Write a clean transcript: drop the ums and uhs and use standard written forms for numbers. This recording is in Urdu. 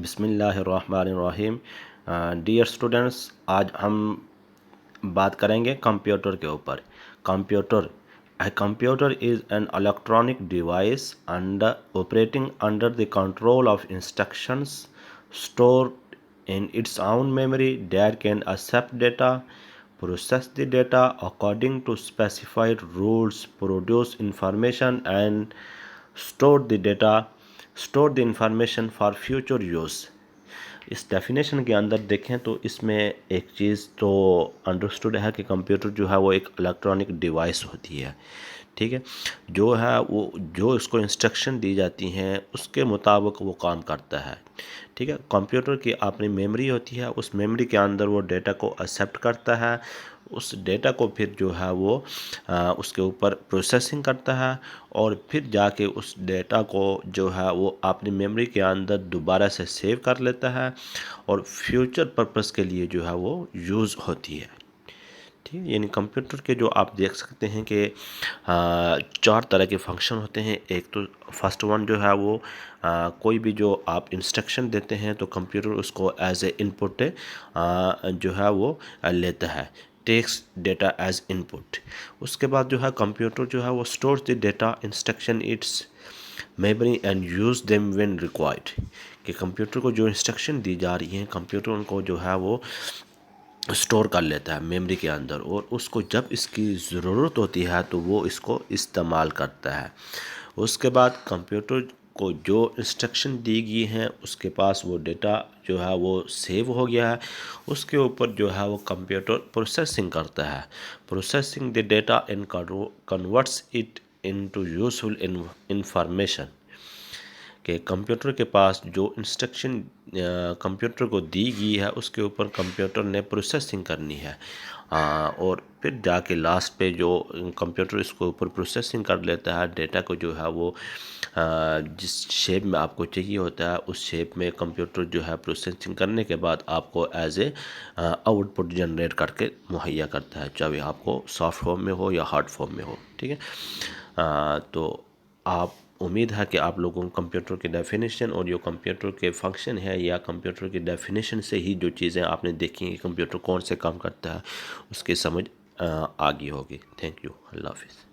بسم اللہ الرحمن الرحیم. ڈیئر اسٹوڈنٹس، آج ہم بات کریں گے کمپیوٹر کے اوپر. Computer computer is an electronic device operating under the control of instructions stored in its own memory that can accept data, process the data according to specified rules, produce information and store the information for future use. اس ڈیفینیشن کے اندر دیکھیں تو اس میں ایک چیز تو انڈرسٹوڈ ہے کہ کمپیوٹر جو ہے وہ ایک الیکٹرانک ڈیوائس ہوتی ہے. ٹھیک ہے، جو ہے وہ جو اس کو انسٹرکشن دی جاتی ہیں اس کے مطابق وہ کام کرتا ہے. ٹھیک ہے، کمپیوٹر کی اپنی میموری ہوتی ہے، اس میموری کے اندر وہ ڈیٹا کو ایکسیپٹ کرتا ہے، اس ڈیٹا کو پھر جو ہے وہ اس کے اوپر پروسیسنگ کرتا ہے اور پھر جا کے اس ڈیٹا کو جو ہے وہ اپنی میموری کے اندر دوبارہ سے سیو کر لیتا ہے اور فیوچر پرپس کے لیے جو ہے وہ یوز ہوتی ہے. ٹھیک ہے، یعنی کمپیوٹر کے جو آپ دیکھ سکتے ہیں کہ 4 طرح کے فنکشن ہوتے ہیں. ایک تو فرسٹ ون جو ہے وہ کوئی بھی جو آپ انسٹرکشن دیتے ہیں تو کمپیوٹر اس کو ایز اے ان پٹ جو ہے وہ لیتا ہے، ٹیکس ڈیٹا ایز ان پٹ. اس کے بعد جو ہے کمپیوٹر جو ہے وہ store the data instruction it's memory and use them when required. کہ کمپیوٹر کو جو انسٹرکشن دی جا رہی ہیں کمپیوٹر ان کو جو ہے وہ اسٹور کر لیتا ہے میموری کے اندر، اور اس کو جب اس کی ضرورت ہوتی ہے تو وہ اس کو استعمال کرتا ہے. اس کے بعد کمپیوٹر کو جو انسٹرکشن دی گئی ہیں اس کے پاس وہ ڈیٹا جو ہے وہ سیو ہو گیا ہے، اس کے اوپر جو ہے وہ کمپیوٹر پروسیسنگ کرتا ہے. Processing the data in converts it into useful information. کہ کمپیوٹر کے پاس جو انسٹرکشن کمپیوٹر کو دی گئی ہے اس کے اوپر کمپیوٹر نے پروسیسنگ کرنی ہے، اور پھر جا کے لاسٹ پہ جو کمپیوٹر اس کو اوپر پروسیسنگ کر لیتا ہے ڈیٹا کو جو ہے وہ جس شیپ میں آپ کو چاہیے ہوتا ہے اس شیپ میں کمپیوٹر جو ہے پروسیسنگ کرنے کے بعد آپ کو as a out put generate کر کے مہیا کرتا ہے، چاہے آپ کو سافٹ فارم میں ہو یا ہارڈ فارم میں ہو. ٹھیک ہے، تو آپ امید ہے کہ آپ لوگوں کو کمپیوٹر کی ڈیفینیشن اور جو کمپیوٹر کے فنکشن ہے یا کمپیوٹر کی ڈیفینیشن سے ہی جو چیزیں آپ نے دیکھی ہیں کمپیوٹر کون سے کام کرتا ہے اس کی سمجھ آگی ہوگی. تھینک یو، اللہ حافظ.